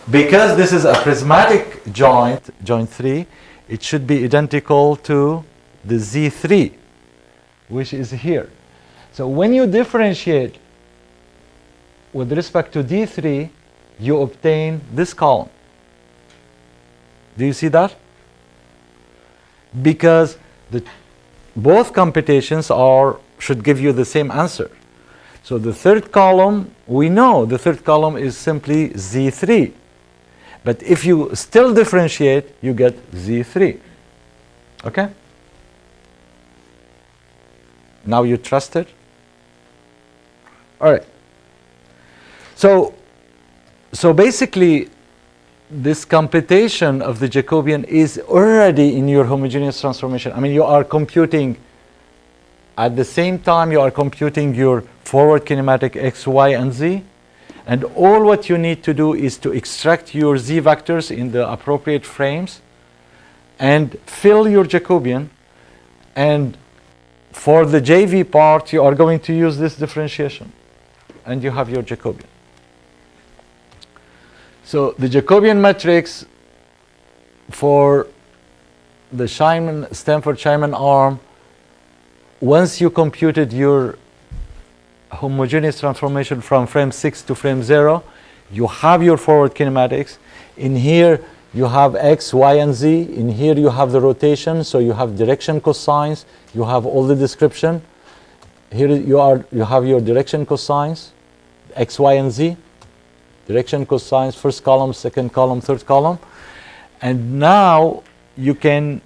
because this is a prismatic joint, joint 3. It should be identical to the Z3, which is here. So when you differentiate with respect to D3, you obtain this column. Do you see that? Because both computations should give you the same answer. So the third column, we know the third column is simply Z3. But if you still differentiate, you get Z3. Okay? Now you trust it? All right. So basically, this computation of the Jacobian is already in your homogeneous transformation. I mean, you are computing, at the same time, you are computing your forward kinematic X, Y, and Z, And all what you need to do is to extract your z vectors in the appropriate frames and fill your Jacobian. And for the JV part, you are going to use this differentiation. And you have your Jacobian. So the Jacobian matrix for the Stanford-Scheinman arm, once you computed your homogeneous transformation from frame 6 to frame 0, you have your forward kinematics. In here, you have x, y, and z. In here, you have the rotation, so you have direction cosines. You have all the description. Here you have your direction cosines, x, y, and z. Direction cosines, first column, second column, third column. And now you can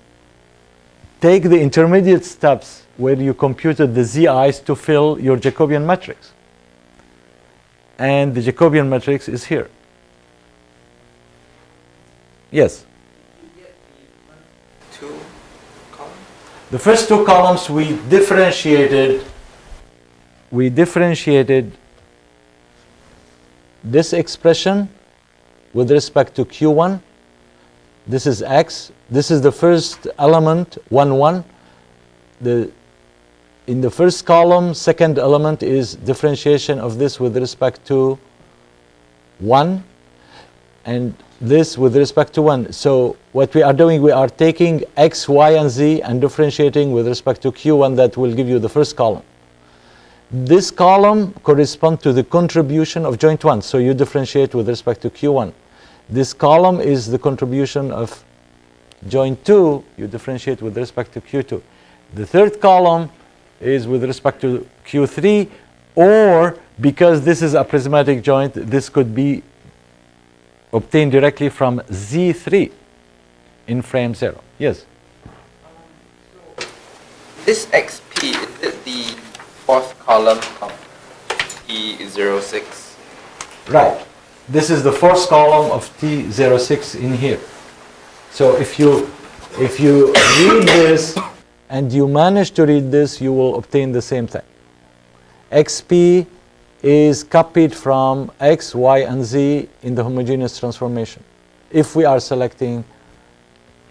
take the intermediate steps where you computed the zi's to fill your Jacobian matrix. And the Jacobian matrix is here. Yes? Two columns? The first two columns we differentiated this expression with respect to Q1. This is x. This is the first element, 1, 1. In the first column, second element is differentiation of this with respect to 1, and this with respect to 1. So what we are doing, we are taking x, y, and z and differentiating with respect to Q1. That will give you the first column. This column corresponds to the contribution of joint 1. So you differentiate with respect to Q1. This column is the contribution of joint 2. You differentiate with respect to Q2. The third column is with respect to Q3, or because this is a prismatic joint, this could be obtained directly from Z3 in frame 0. Yes? This XP, is it the fourth column of T06? Right. This is the fourth column of T06 in here. So if you read this and you manage to read this, you will obtain the same thing. XP is copied from X, Y, and Z in the homogeneous transformation if we are selecting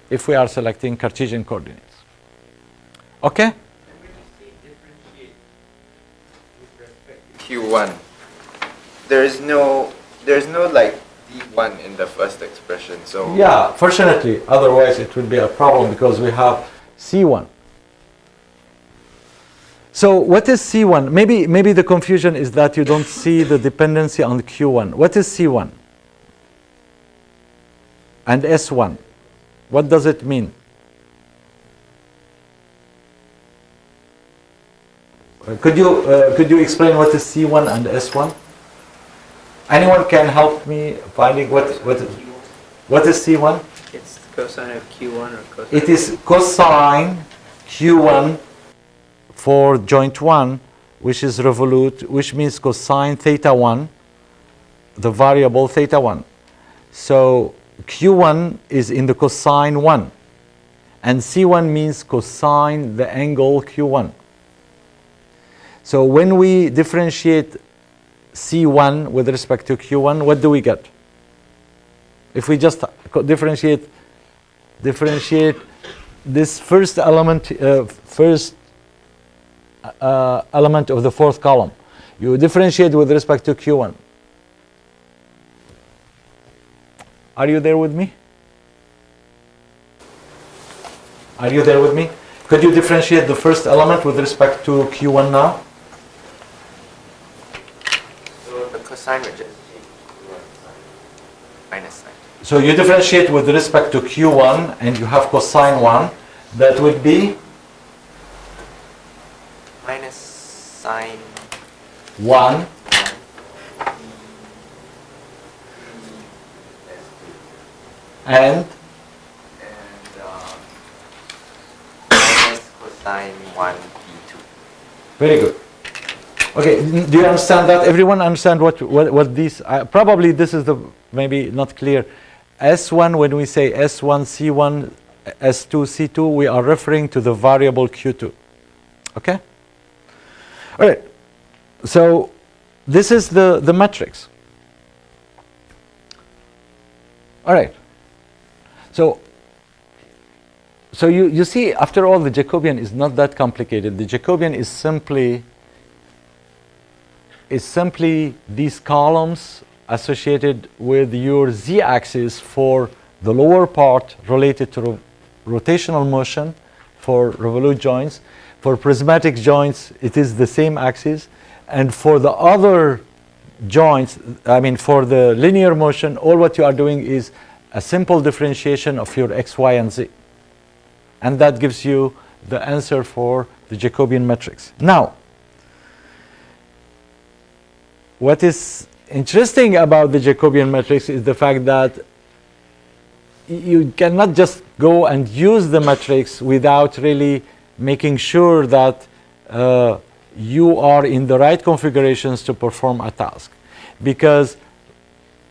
Cartesian coordinates. Okay? And when you say differentiate with respect to Q1, there's no like D1 in the first expression, so yeah, fortunately, otherwise it would be a problem because we have C1. So what is C1? Maybe the confusion is that you don't see the dependency on Q1. What is C1? And S1? What does it mean? Could you explain what is C1 and S1? Anyone can help me finding what is C1? It's cosine of Q1 or cosine. It is cosine Q1 for joint 1, which is revolute, which means cosine theta 1, the variable theta 1. So Q1 is in the cosine 1, and C1 means cosine the angle Q1. So when we differentiate C1 with respect to Q1, what do we get? If we just differentiate this first element, element of the fourth column, you differentiate with respect to Q1. Are you there with me? Are you there with me? Could you differentiate the first element with respect to Q1 now? so the cosine would just be minus sign. So you differentiate with respect to Q1 and you have cosine 1. That would be Minus sine 1 and minus cosine 1b2. very good. Okay, do you understand that? Everyone understand what these, probably this is the, maybe not clear. S1, when we say S1, C1, S2, C2, we are referring to the variable Q2. Okay? All right. So this is the matrix. All right. So you see, after all, the Jacobian is not that complicated. The Jacobian is simply these columns associated with your z-axis for the lower part related to rotational motion for revolute joints. For prismatic joints, it is the same axis. And for the other joints, I mean for the linear motion, all what you are doing is a simple differentiation of your x, y, and z. And that gives you the answer for the Jacobian matrix. Now, what is interesting about the Jacobian matrix is the fact that you cannot just go and use the matrix without really making sure that you are in the right configurations to perform a task. Because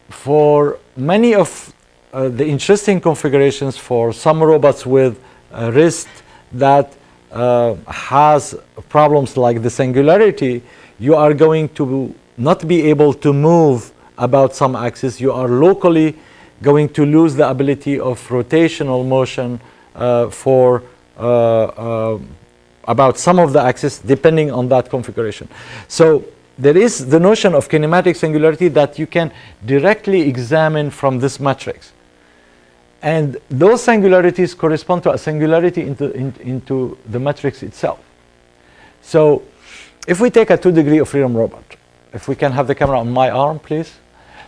for many of the interesting configurations for some robots with a wrist that has problems like the singularity, you are going to not be able to move about some axis. You are locally going to lose the ability of rotational motion for about some of the axis depending on that configuration. So there is the notion of kinematic singularity that you can directly examine from this matrix. And those singularities correspond to a singularity into the matrix itself. So if we take a 2-degree of freedom robot, if we can have the camera on my arm, please.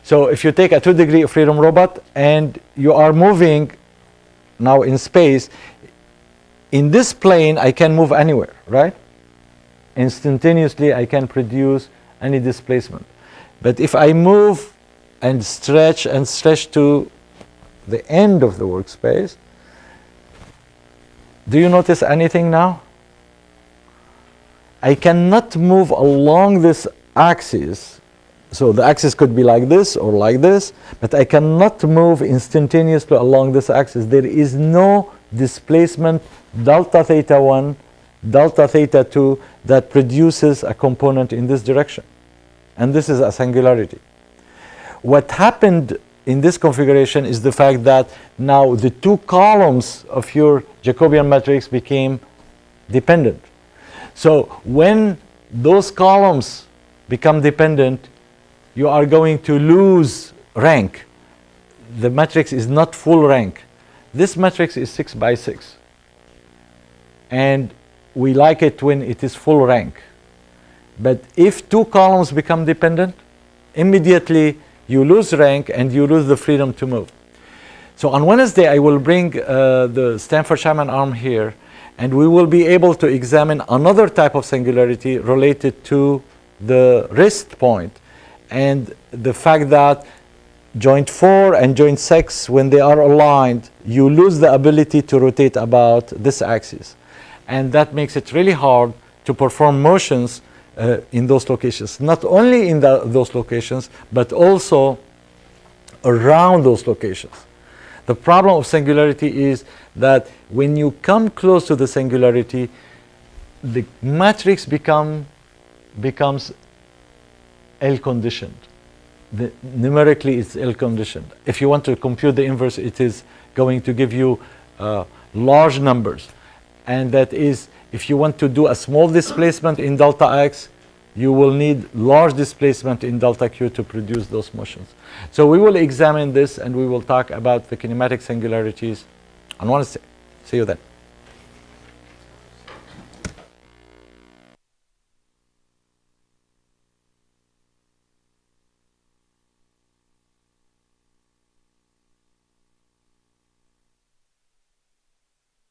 So if you take a 2-degree of freedom robot and you are moving now in space, in this plane I can move anywhere, right? Instantaneously I can produce any displacement. But if I move and stretch to the end of the workspace, do you notice anything now? I cannot move along this axis. So the axis could be like this or like this, but I cannot move instantaneously along this axis. There is no displacement delta theta 1, delta theta 2 that produces a component in this direction. And this is a singularity. What happened in this configuration is the fact that now the two columns of your Jacobian matrix became dependent. So when those columns become dependent, you are going to lose rank. The matrix is not full rank. This matrix is 6 by 6. And we like it when it is full rank. But if two columns become dependent, immediately you lose rank and you lose the freedom to move. So on Wednesday, I will bring the Stanford-Shaman arm here, and we will be able to examine another type of singularity related to the wrist point, and the fact that joint 4 and joint 6, when they are aligned, you lose the ability to rotate about this axis. And that makes it really hard to perform motions in those locations. Not only in those locations, but also around those locations. The problem of singularity is that when you come close to the singularity, the matrix becomes L-conditioned. Numerically, it's L-conditioned. If you want to compute the inverse, it is going to give you large numbers. And that is, if you want to do a small displacement in delta x, you will need large displacement in delta q to produce those motions. So we will examine this, and we will talk about the kinematic singularities on Wednesday. See you then.